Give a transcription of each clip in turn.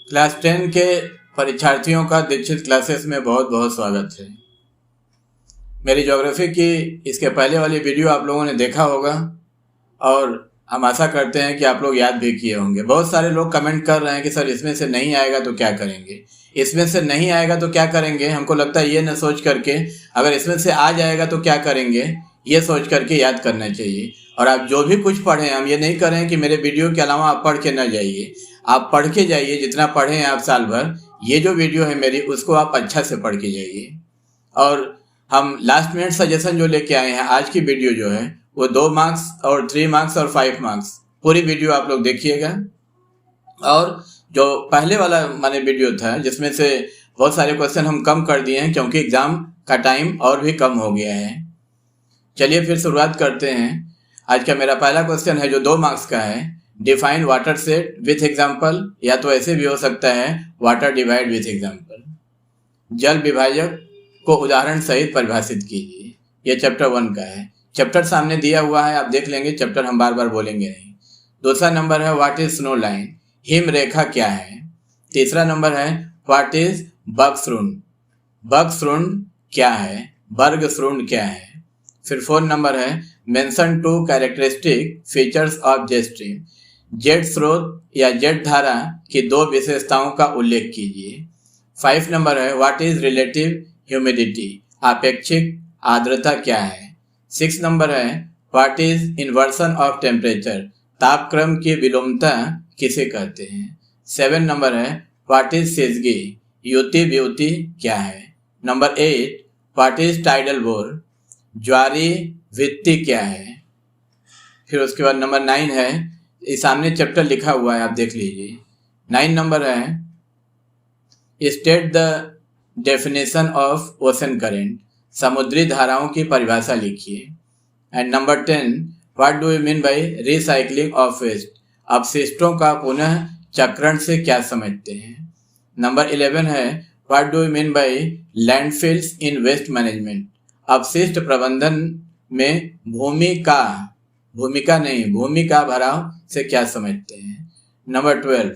Class 10 के परीक्षार्थियों का दीक्षित क्लासेस में बहुत बहुत स्वागत है। मेरी ज्योग्राफी की इसके पहले वाली वीडियो आप लोगों ने देखा होगा और हम आशा करते हैं कि आप लोग याद भी किए होंगे। बहुत सारे लोग कमेंट कर रहे हैं कि सर इसमें से नहीं आएगा तो क्या करेंगे, इसमें से नहीं आएगा तो क्या करेंगे। हमको लगता है ये न सोच करके अगर इसमें से आ जाएगा तो क्या करेंगे, ये सोच करके याद करना चाहिए। और आप जो भी कुछ पढ़ें, हम ये नहीं करें कि मेरे वीडियो के अलावा आप पढ़ के न जाइए, आप पढ़ के जाइए। जितना पढ़े हैं आप साल भर, ये जो वीडियो है मेरी उसको आप अच्छा से पढ़ के जाइए। और हम लास्ट मिनट सजेशन जो लेके आए हैं, आज की वीडियो जो है वो 2 मार्क्स और 3 मार्क्स और 5 मार्क्स, पूरी वीडियो आप लोग देखिएगा। और जो पहले वाला मैंने वीडियो था जिसमें से बहुत सारे क्वेश्चन हम कम कर दिए हैं क्योंकि एग्जाम का टाइम और भी कम हो गया है। चलिए फिर शुरुआत करते हैं। आज का मेरा पहला क्वेश्चन है जो 2 मार्क्स का है। Define water set with example, या तो ऐसे भी हो सकता है वाटर डिवाइड विथ एग्जाम्पल। जल विभाजक को उदाहरण सहित परिभाषित कीजिए। यह चैप्टर 1 का है। चैप्टर सामने दिया हुआ है, आप देख लेंगे। चैप्टर हम बार बार बोलेंगे नहीं। दूसरा नंबर है व्हाट इज स्नो लाइन, हिम रेखा क्या है। तीसरा नंबर है व्हाट इज बर्गश्रुंड, बर्गश्रुंड क्या है, बर्गश्रुंड क्या है। फिर 4 नंबर है mention 2 characteristic features of jet stream, jet स्रोत या जेट धारा की 2 विशेषताओं का उल्लेख कीजिए। 5 नंबर है व्हाट इज रिलेटिव ह्यूमिडिटी, आपेक्षिक आर्द्रता क्या है। 6 नंबर है what is inversion of temperature, तापक्रम की विलोमता किसे कहते हैं। 7 नंबर है व्हाट इज सिजगी, युति व्युति क्या है। Number 8 what is tidal bore, ज्वारी वृत्ति क्या है। फिर उसके बाद नंबर 9 है, इस सामने चैप्टर लिखा हुआ है, आप देख लीजिए। 9 नंबर है state the definition of ocean current, समुद्री धाराओं की परिभाषा लिखिए। And number 10 what do you mean by recycling of waste, अपशिष्टों का पुनः चक्रण से क्या समझते हैं। नंबर 11 है what do you mean by landfills in waste management, अपशिष्ट प्रबंधन में भूमि का भराव से क्या समझते हैं। Number 12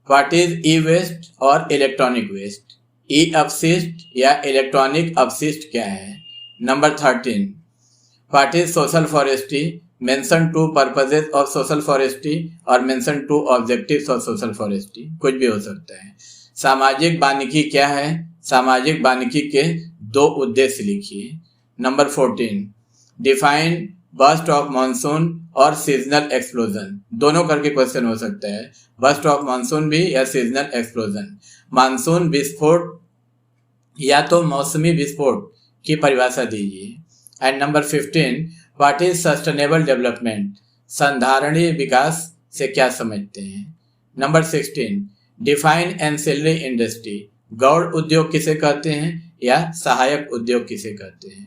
what is e waste और इलेक्ट्रॉनिक वेस्ट, ई अपशिष्ट या इलेक्ट्रॉनिक अपशिष्ट क्या है। Number 13 what is social forestry, mention 2 purposes of social forestry और mention 2 objectives of social forestry, कुछ भी हो सकता है। सामाजिक वानिकी क्या है, सामाजिक वानिकी के 2 उद्देश्य लिखिए। Number 14 define burst of monsoon और सीजनल एक्सप्लोजन, दोनों करके क्वेश्चन हो सकता है, बर्स्ट ऑफ मानसून भी या सीजनल एक्सप्लोजन। मानसून विस्फोट या तो मौसमी विस्फोट की परिभाषा दीजिए। And number 15 what is sustainable development, संधारणीय विकास से क्या समझते हैं। नंबर 16 डिफाइन एंसिलरी इंडस्ट्री, गौड़ उद्योग किसे कहते हैं या सहायक उद्योग किसे कहते हैं।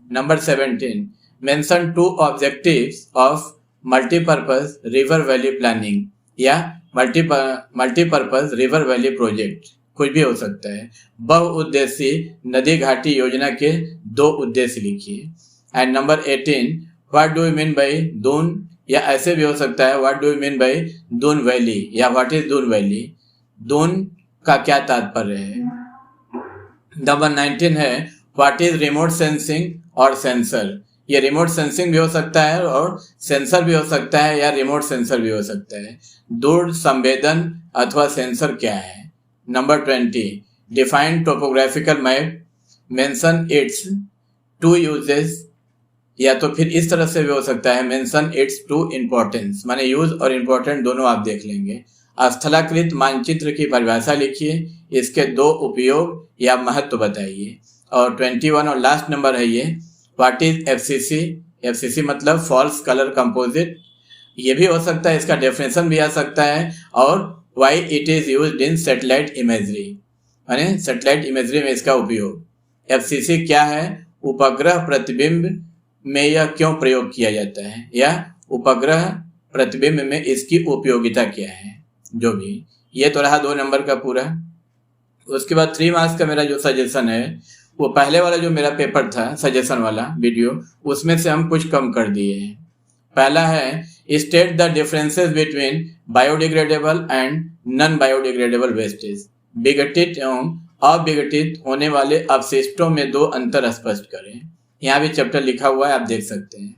Number 17 mention 2 objectives of multipurpose river valley planning या मल्टीपर्पज रिवर वैली प्रोजेक्ट, कुछ भी हो सकता है। बहुउद्देशीय नदी घाटी योजना के 2 उद्देश्य लिखिए। And number 18 what do you mean by Doon, या ऐसे भी हो सकता है what do you mean by Doon valley या what is Doon valley, Doon का क्या तात्पर्य है। नंबर 19 है व्हाट इज रिमोट सेंसिंग और सेंसर, ये रिमोट सेंसिंग भी हो सकता है और सेंसर भी हो सकता है या रिमोट सेंसर भी हो सकता है। दूर संवेदन अथवा सेंसर क्या है। Number 20 define topographical map, mention it's 2 uses, या तो फिर इस तरह से भी हो सकता है मेंशन इट्स 2 इम्पोर्टेंस, माने यूज और इम्पोर्टेंट दोनों आप देख लेंगे। स्थलाकृत मानचित्र की परिभाषा लिखिए, इसके 2 उपयोग या महत्व बताइए। और 21 और लास्ट नंबर है ये व्हाट इज एफसीसी, एफसीसी मतलब फॉल्स कलर कंपोजिट, ये भी हो सकता है, इसका डेफिनेशन भी आ सकता है। और why it is used in satellite imagery, यानी सैटेलाइट इमेजरी में इसका उपयोग। एफसीसी क्या है, उपग्रह प्रतिबिंब में यह क्यों प्रयोग किया जाता है, या उपग्रह प्रतिबिंब में इसकी उपयोगिता क्या है। जो भी, ये तो रहा 2 नंबर का पूरा। उसके बाद 3 मार्क्स का मेरा जो सजेशन है, वो पहले वाला जो मेरा पेपर था सजेशन वाला वीडियो, उसमें से हम कुछ कम कर दिए हैं। पहला है state the differences between biodegradable and non biodegradable wastage. विघटित एवं अविघटित होने वाले अवशिष्टों में दो अंतर स्पष्ट करें। यहाँ भी चैप्टर लिखा हुआ है, आप देख सकते हैं।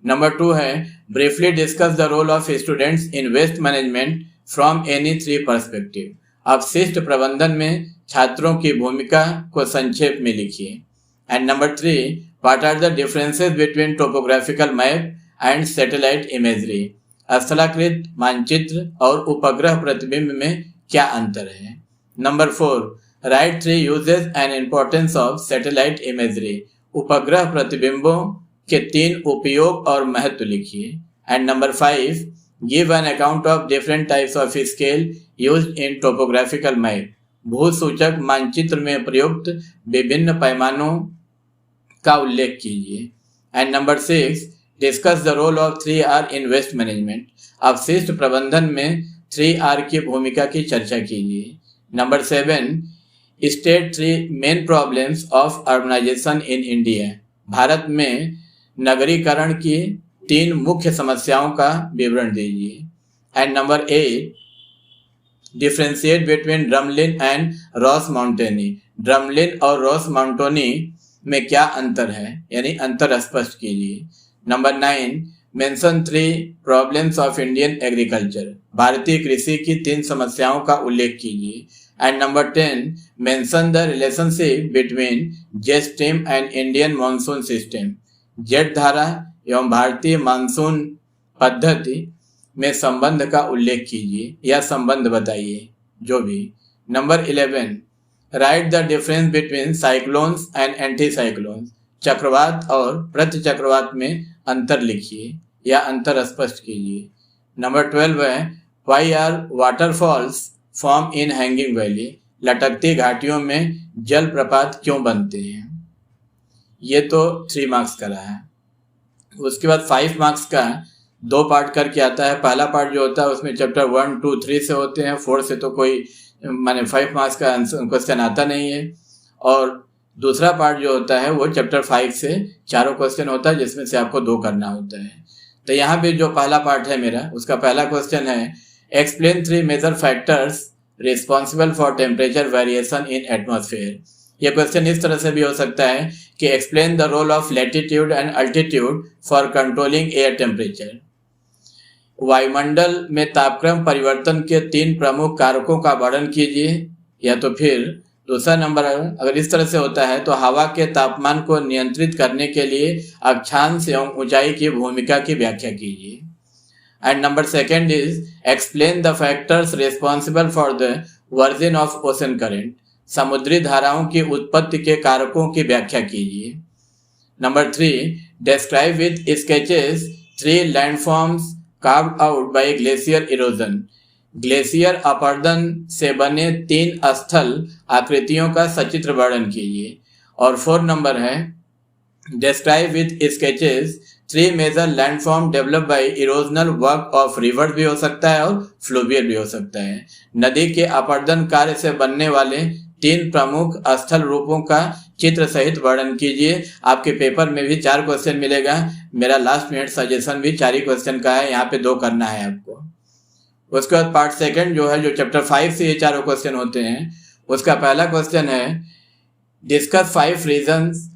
नंबर 2 है briefly discuss the role of students in waste management from any 3 perspective. अवशिष्ट प्रबंधन में छात्रों की भूमिका को संक्षेप में लिखिए। And number 3, what are the differences between topographical map and satellite imagery. स्थलाकृत मानचित्र और उपग्रह प्रतिबिंब में क्या अंतर है। Number 4, write 3 uses and importance of satellite imagery. उपग्रह प्रतिबिंबों के 3 उपयोग और महत्व लिखिए। And number 5, give an account of different types of scale used in topographical map. भूसूचक मानचित्र में प्रयुक्त विभिन्न पैमानों का उल्लेख कीजिए। And number 6, discuss the role of 3R in waste management. अवशिष्ट प्रबंधन में 3R की भूमिका की चर्चा कीजिए। Number 7, state 3 main problems of urbanization in India. भारत में नगरीकरण की 3 मुख्य समस्याओं का विवरण दीजिए। And number 8, differentiate between drumlin and roche moutonnee. Drumlin और रॉस माउंटेनी में क्या अंतर है, यानी अंतर स्पष्ट कीजिए। Number 9, mention 3 problems of Indian agriculture. भारतीय कृषि की 3 समस्याओं का उल्लेख कीजिए। And number 10, mention the relationship between jet stream and Indian monsoon system. Jet धारा एवं भारतीय मानसून पद्धति में संबंध का उल्लेख कीजिए या संबंध बताइए, जो भी। Number 11, right the difference between cyclones and anti cyclones. चक्रवात और प्रति चक्रवात में अंतर लिखिए या अंतर स्पष्ट कीजिए। नंबर 12 है why are waterfalls form in hanging valley. लटकती घाटियों में जलप्रपात क्यों बनते हैं। ये तो 3 मार्क्स का रहा है। उसके बाद 5 मार्क्स का 2 पार्ट करके आता है। पहला पार्ट जो होता है उसमें चैप्टर 1, 2, 3 से होते हैं। 4 से तो कोई माने 5 मार्क्स का क्वेश्चन आता नहीं है। और दूसरा पार्ट जो होता है वो चैप्टर 5 से 4 क्वेश्चन होता है, जिसमें से आपको 2 करना होता है। तो यहाँ पे जो पहला पार्ट है मेरा, उसका पहला क्वेश्चन है explain 3 major factors responsible for temperature variation in atmosphere. यह क्वेश्चन इस तरह से भी हो सकता है कि explain the role of latitude and altitude for controlling air temperature. वायुमंडल में तापक्रम परिवर्तन के 3 प्रमुख कारकों का वर्णन कीजिए। या तो फिर दूसरा नंबर अगर इस तरह से होता है तो हवा के तापमान को नियंत्रित करने के लिए अक्षांश एवं ऊंचाई की भूमिका की व्याख्या कीजिए। And number 2 is explain the factors responsible for the version of ocean current. समुद्री धाराओं की उत्पत्ति के कारकों की व्याख्या कीजिए। Number 3, describe with sketches 3 landforms carved out by glacier erosion. Glacier अपरदन से बने 3 स्थल आकृतियों का सचित्र वर्णन कीजिए। और 4 नंबर है describe with sketches 3 major landform develop by erosional work of river भी हो सकता है और फ्लूवियल भी हो सकता है। नदी के अपरदन कार्य से बनने वाले 3 प्रमुख स्थल रूपों का चित्र सहित वर्णन कीजिए। आपके पेपर में भी 4 क्वेश्चन मिलेगा। मेरा लास्ट मिनट सजेशन भी 4 ही क्वेश्चन का है, यहाँ पे 2 करना है आपको। उसके बाद पार्ट 2 जो है, जो चैप्टर 5 से ये 4 क्वेश्चन होते हैं, उसका पहला क्वेश्चन है discuss 5 reasons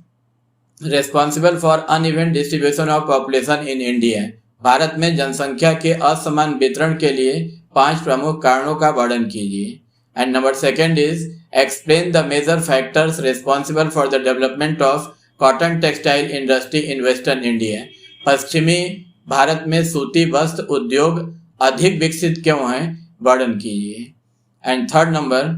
responsible for uneven distribution of population in India. भारत में जनसंख्या के असमान वितरण के लिए 5 प्रमुख कारणों का वर्णन कीजिए। And number 2 is explain the major factors responsible for the development of cotton textile industry in western India. पश्चिमी भारत में सूती वस्त्र उद्योग अधिक विकसित क्यों है, वर्णन कीजिए। And 3rd number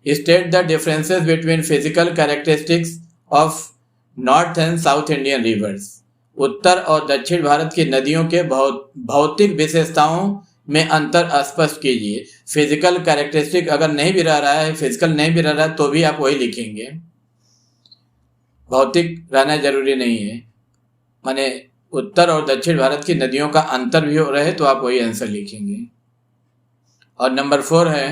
state the differences between physical characteristics of north and south Indian rivers. उत्तर और दक्षिण भारत की नदियों के भौतिक विशेषताओं में अंतर स्पष्ट कीजिए। फिजिकल कैरेक्टरिस्टिक अगर नहीं भी रह रहा है, फिजिकल नहीं भी रह रहा है, तो भी आप वही लिखेंगे। भौतिक रहना जरूरी नहीं है, माने उत्तर और दक्षिण भारत की नदियों का अंतर भी हो रहे तो आप वही आंसर लिखेंगे। और नंबर 4 है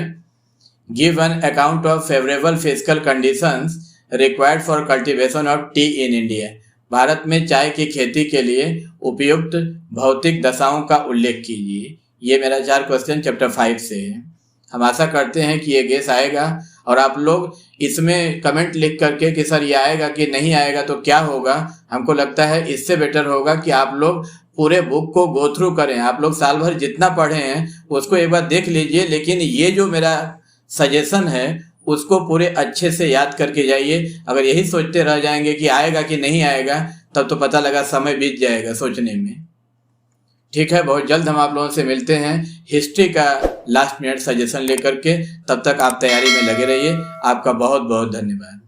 give an account of favourable physical conditions required for cultivation of T in India. भारत में चाय की खेती के लिए उपयुक्त भौतिक दशाओं का उल्लेख कीजिए। ये मेरा 4 क्वेश्चन चैप्टर 5 से है। हम आशा करते हैं कि ये गेस आएगा और आप लोग इसमें कमेंट लिख करके कि सर ये आएगा कि नहीं आएगा तो क्या होगा, हमको लगता है इससे बेटर होगा कि आप लोग पूरे बुक को गो थ्रू करें। आप लोग साल भर जितना पढ़े हैं उसको एक बार देख लीजिए, लेकिन ये जो मेरा सजेशन है उसको पूरे अच्छे से याद करके जाइए। अगर यही सोचते रह जाएंगे कि आएगा कि नहीं आएगा, तब तो पता लगा समय बीत जाएगा सोचने में। ठीक है, बहुत जल्द हम आप लोगों से मिलते हैं हिस्ट्री का लास्ट मिनट सजेशन लेकर के। तब तक आप तैयारी में लगे रहिए। आपका बहुत बहुत धन्यवाद।